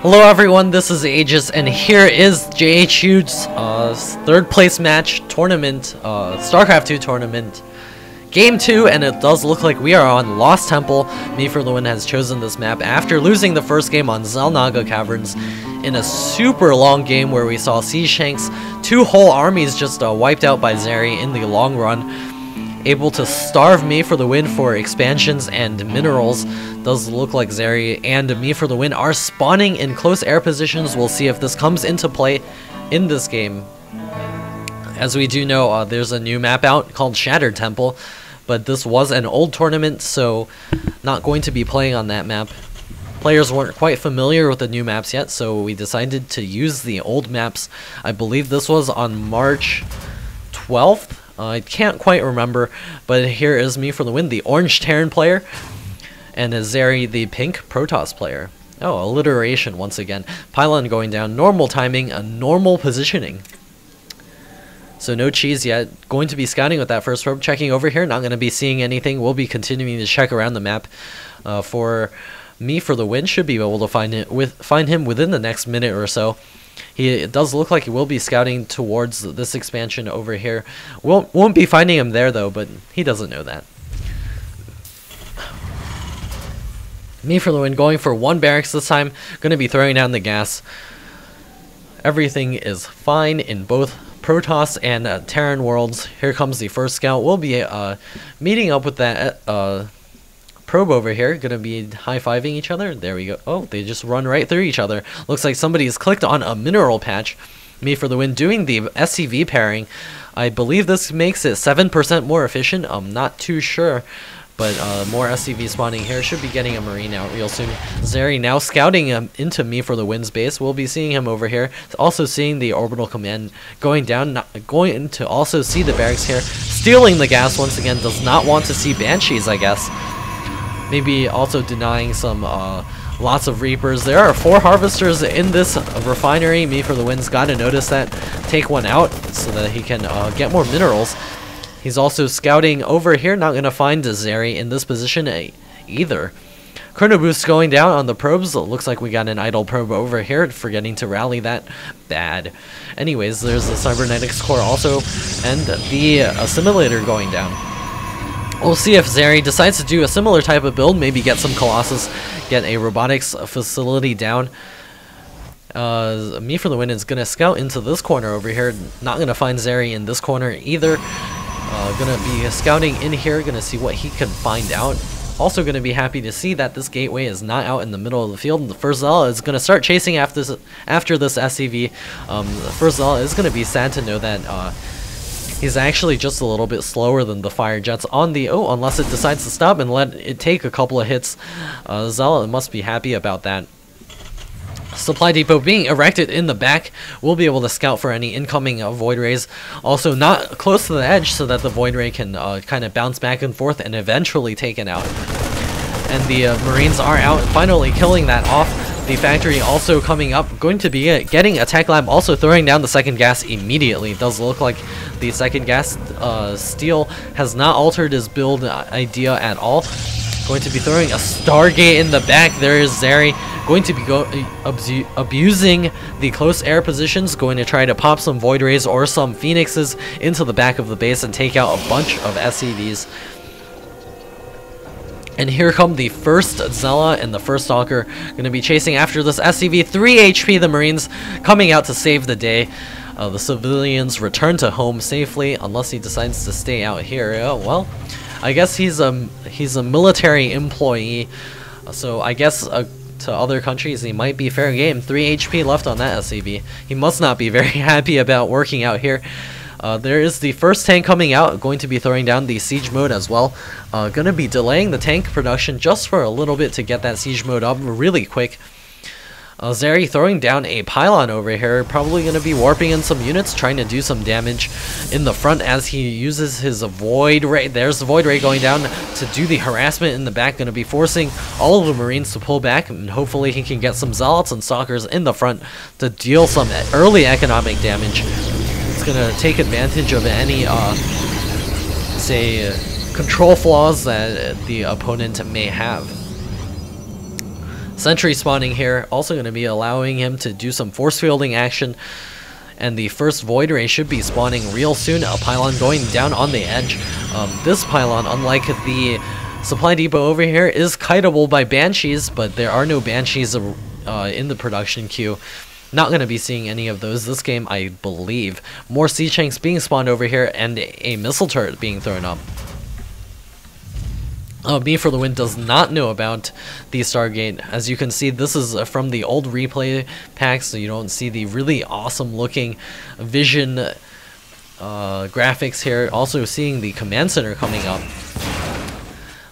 Hello everyone, this is Aegis, and here is JHU's third place match tournament, StarCraft 2 tournament, Game 2, and it does look like we are on Lost Temple. meFTW has chosen this map after losing the first game on Xel'Naga Caverns in a super long game where we saw Siege Shanks, two whole armies just wiped out by Zeri in the long run. Able to starve meFTW for expansions and minerals. Does look like Zeri and meFTW are spawning in close air positions. We'll see if this comes into play in this game. As we do know, there's a new map out called Shattered Temple, but this was an old tournament, so not going to be playing on that map. Players weren't quite familiar with the new maps yet, so we decided to use the old maps. I believe this was on March 12th. I can't quite remember, but here is meFTW, the orange Terran player, and Zeri, the pink Protoss player. Oh, alliteration once again. Pylon going down, normal timing, a normal positioning. So no cheese yet. Going to be scouting with that first probe, checking over here, not going to be seeing anything. We'll be continuing to check around the map for meFTW. Should be able to find him within the next minute or so. It does look like he will be scouting towards this expansion over here. Won't be finding him there though, but he doesn't know that. meFTW going for one barracks this time. Going to be throwing down the gas. Everything is fine in both Protoss and Terran worlds. Here comes the first scout. We'll be meeting up with that probe over here. Gonna be high-fiving each other. There we go. Oh, they just run right through each other. Looks like somebody's clicked on a mineral patch. meFTW doing the SCV pairing. I believe this makes it 7% more efficient. I'm not too sure, but more SCV spawning here. Should be getting a Marine out real soon. Zeri now scouting into meFTW's base. We'll be seeing him over here. Also seeing the orbital command going down. Not going to also see the barracks here. Stealing the gas once again. Does not want to see Banshees, I guess. Maybe also denying some lots of Reapers. There are 4 Harvesters in this refinery. meFTW's got to notice that. Take one out so that he can get more minerals. He's also scouting over here. Not going to find Zeri in this position either. Chrono Boost going down on the probes. It looks like we got an idle probe over here. Forgetting to rally that. Bad. Anyways, there's the Cybernetics core also. And the Assimilator going down. We'll see if Zeri decides to do a similar type of build, maybe get some Colossus, get a robotics facility down. meFTW is going to scout into this corner over here, not going to find Zeri in this corner either. Going to be scouting in here, going to see what he can find out. Also going to be happy to see that this gateway is not out in the middle of the field. The first Zella is going to start chasing after this SCV. The first Zella is going to be sad to know that he's actually just a little bit slower than the fire jets on the... Oh, unless it decides to stop and let it take a couple of hits. Zella must be happy about that. Supply depot being erected in the back. We'll be able to scout for any incoming Void Rays. Also not close to the edge so that the Void Ray can kind of bounce back and forth and eventually take it out. And the Marines are out, finally killing that off. The factory also coming up, going to be getting a tech lab, also throwing down the second gas immediately. It does look like the second gas Steel has not altered his build idea at all. Going to be throwing a Stargate in the back. There is Zeri, going to be abusing the close air positions, going to try to pop some Void Rays or some Phoenixes into the back of the base and take out a bunch of SCVs. And here come the first Zella and the first Stalker. Going to be chasing after this SCV. 3 HP, the Marines coming out to save the day. The civilians return to home safely, unless he decides to stay out here. Well, I guess he's a military employee. So I guess to other countries he might be fair game. 3 HP left on that SCV. He must not be very happy about working out here. There is the first tank coming out, going to be throwing down the siege mode as well. Going to be delaying the tank production just for a little bit to get that siege mode up really quick. Zeri throwing down a pylon over here, probably going to be warping in some units, trying to do some damage in the front as he uses his Void Ray. There's the Void Ray going down to do the harassment in the back, going to be forcing all of the Marines to pull back, and hopefully he can get some Zealots and Stalkers in the front to deal some early economic damage. It's going to take advantage of any, say, control flaws that the opponent may have. Sentry spawning here, also going to be allowing him to do some force fielding action. And the first Void Ray should be spawning real soon. A pylon going down on the edge. This pylon, unlike the supply depot over here, is kiteable by Banshees, but there are no Banshees in the production queue. Not going to be seeing any of those this game, I believe. More Siege Tanks being spawned over here, and a missile turret being thrown up. Me for the Win does not know about the Stargate. As you can see, this is from the old replay pack, so you don't see the really awesome looking vision graphics here. Also seeing the command center coming up.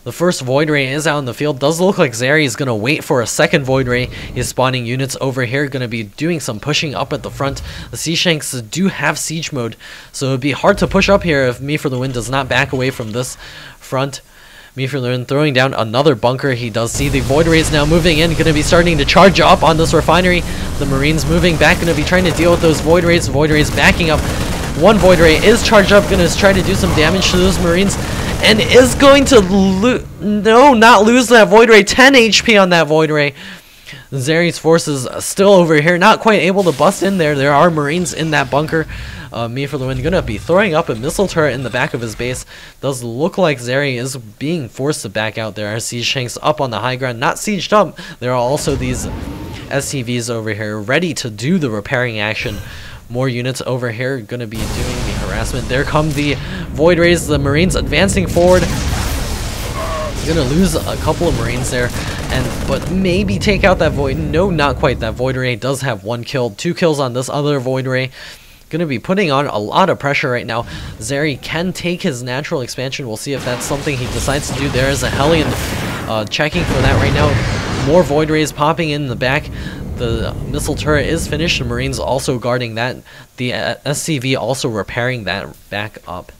The first Void Ray is out in the field. Does look like Zeri is going to wait for a second Void Ray. He's spawning units over here, going to be doing some pushing up at the front. The Siege Tanks do have siege mode, so it would be hard to push up here if Me for the Win does not back away from this front. Me for the Win throwing down another bunker. He does see the Void Rays now moving in, going to be starting to charge up on this refinery. The Marines moving back, going to be trying to deal with those Void Rays. Void Rays backing up. One Void Ray is charged up, going to try to do some damage to those Marines, and is going to not lose that Void Ray. 10 HP on that Void Ray. Zeri's forces still over here, not quite able to bust in there. There are Marines in that bunker. Me for the Win gonna be throwing up a missile turret in the back of his base. Does look like Zeri is being forced to back out. There are siege tanks up on the high ground, not sieged up. There are also these SCVs over here ready to do the repairing action. More units over here gonna be doing the harassment. There come the Void Rays, the Marines advancing forward. Gonna lose a couple of Marines there, but maybe take out that Void. No, not quite. That Void Ray does have 1 kill, 2 kills on this other Void Ray. Gonna be putting on a lot of pressure right now. Zeri can take his natural expansion. We'll see if that's something he decides to do. There is a Hellion checking for that right now. More Void Rays popping in the back. The missile turret is finished. The Marines also guarding that. The SCV also repairing that back up.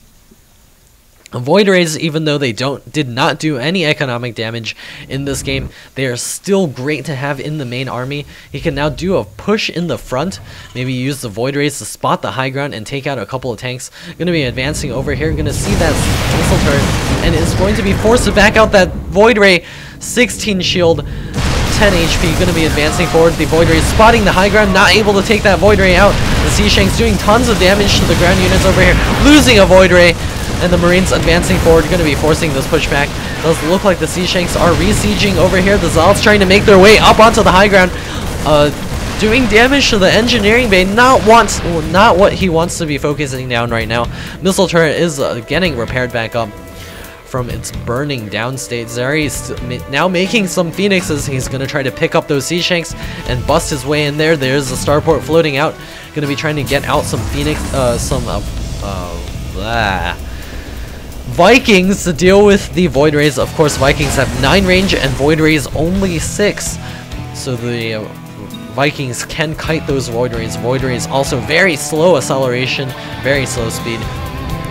Void Rays, even though they did not do any economic damage in this game, they are still great to have in the main army. He can now do a push in the front, maybe use the Void Rays to spot the high ground and take out a couple of tanks. Going to be advancing over here, going to see that missile turret, and is going to be forced to back out that Void Ray. 16 shield, 10 HP, going to be advancing forward. The Void Ray spotting the high ground, not able to take that Void Ray out. The Siege Tanks doing tons of damage to the ground units over here, losing a Void Ray. And the Marines advancing forward, going to be forcing this pushback. Does look like the Siege Tanks are re-sieging over here. The Zealots trying to make their way up onto the high ground, doing damage to the engineering bay. Not what he wants to be focusing down right now. Missile turret is getting repaired back up from its burning down state. Zeri is now making some Phoenixes. He's going to try to pick up those Siege Tanks and bust his way in there. There's a starport floating out. Going to be trying to get out some Phoenix, Vikings to deal with the Void Rays. Of course, Vikings have 9 range and Void Rays only 6. So the Vikings can kite those Void Rays. Void Rays also very slow acceleration, very slow speed.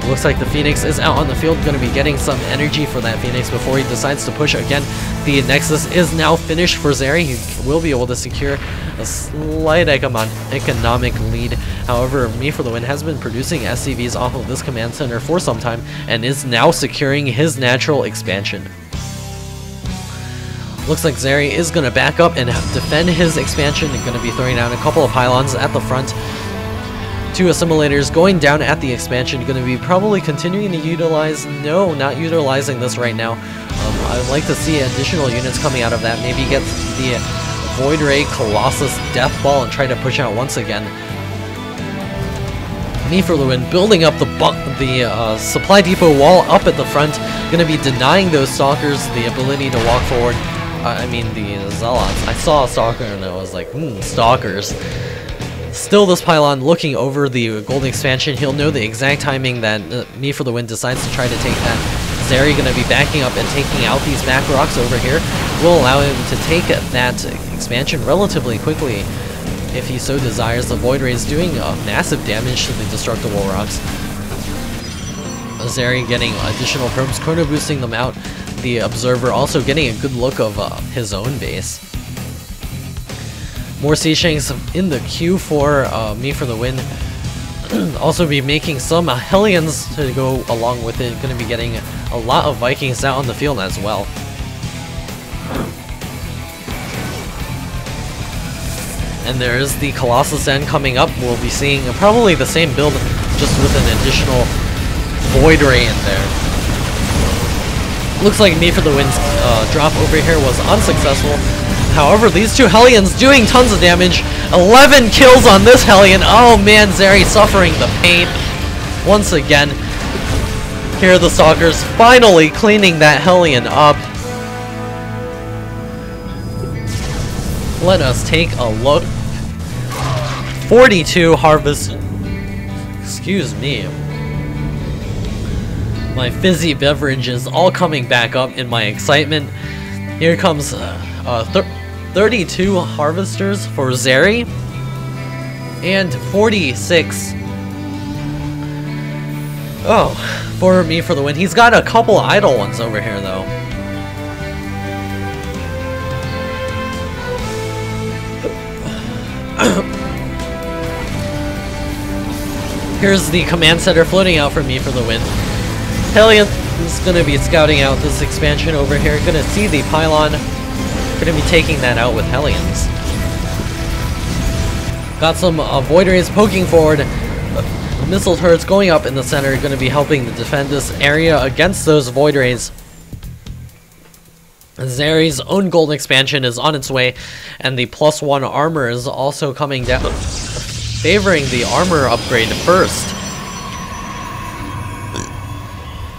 Looks like the Phoenix is out on the field, going to be getting some energy for that Phoenix before he decides to push again. The Nexus is now finished for Zeri. He will be able to secure a slight economic lead. However, Me for the Win has been producing SCVs off of this command center for some time and is now securing his natural expansion. Looks like Zeri is going to back up and defend his expansion. He's going to be throwing down a couple of pylons at the front. 2 assimilators going down at the expansion. Going to be probably continuing to utilize... No, not utilizing this right now. I would like to see additional units coming out of that. Maybe get the Void Ray Colossus Death Ball and try to push out once again. Me for the Win building up the supply depot wall up at the front. Going to be denying those stalkers the ability to walk forward. I mean the Zealots. I saw a stalker and I was like, stalkers. Still, this pylon looking over the gold expansion. He'll know the exact timing that Me for the Win decides to try to take that. Zeri going to be backing up and taking out these back rocks over here. Will allow him to take that expansion relatively quickly if he so desires. The Void Ray is doing massive damage to the destructible rocks. Zeri getting additional probes, chrono boosting them out. The Observer also getting a good look of his own base. More Siege Tanks in the queue for Me for the Win. Also be making some Hellions to go along with it. Going to be getting a lot of Vikings out on the field as well. And there's the Colossus End coming up. We'll be seeing probably the same build, just with an additional Void Ray in there. Looks like meFTW's drop over here was unsuccessful. However, these two Hellions doing tons of damage. 11 kills on this Hellion. Oh man, Zeri suffering the pain once again. Here are the Stalkers finally cleaning that Hellion up. Let us take a look. 42 harvest. Excuse me. My fizzy beverage is all coming back up in my excitement. Here comes 32 harvesters for Zeri. And 46. Oh, for meFTW. He's got a couple idle ones over here though. Here's the command center floating out for meFTW. Hellion is going to be scouting out this expansion over here. Going to see the pylon. Going to be taking that out with Hellions. Got some Void Rays poking forward. Missile turrets going up in the center. Going to be helping to defend this area against those Void Rays. Zeri's own gold expansion is on its way. And the +1 armor is also coming down, favoring the armor upgrade first.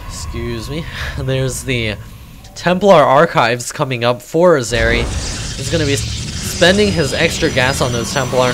Excuse me. There's the Templar Archives coming up for Zeri. He's going to be spending his extra gas on those Templar.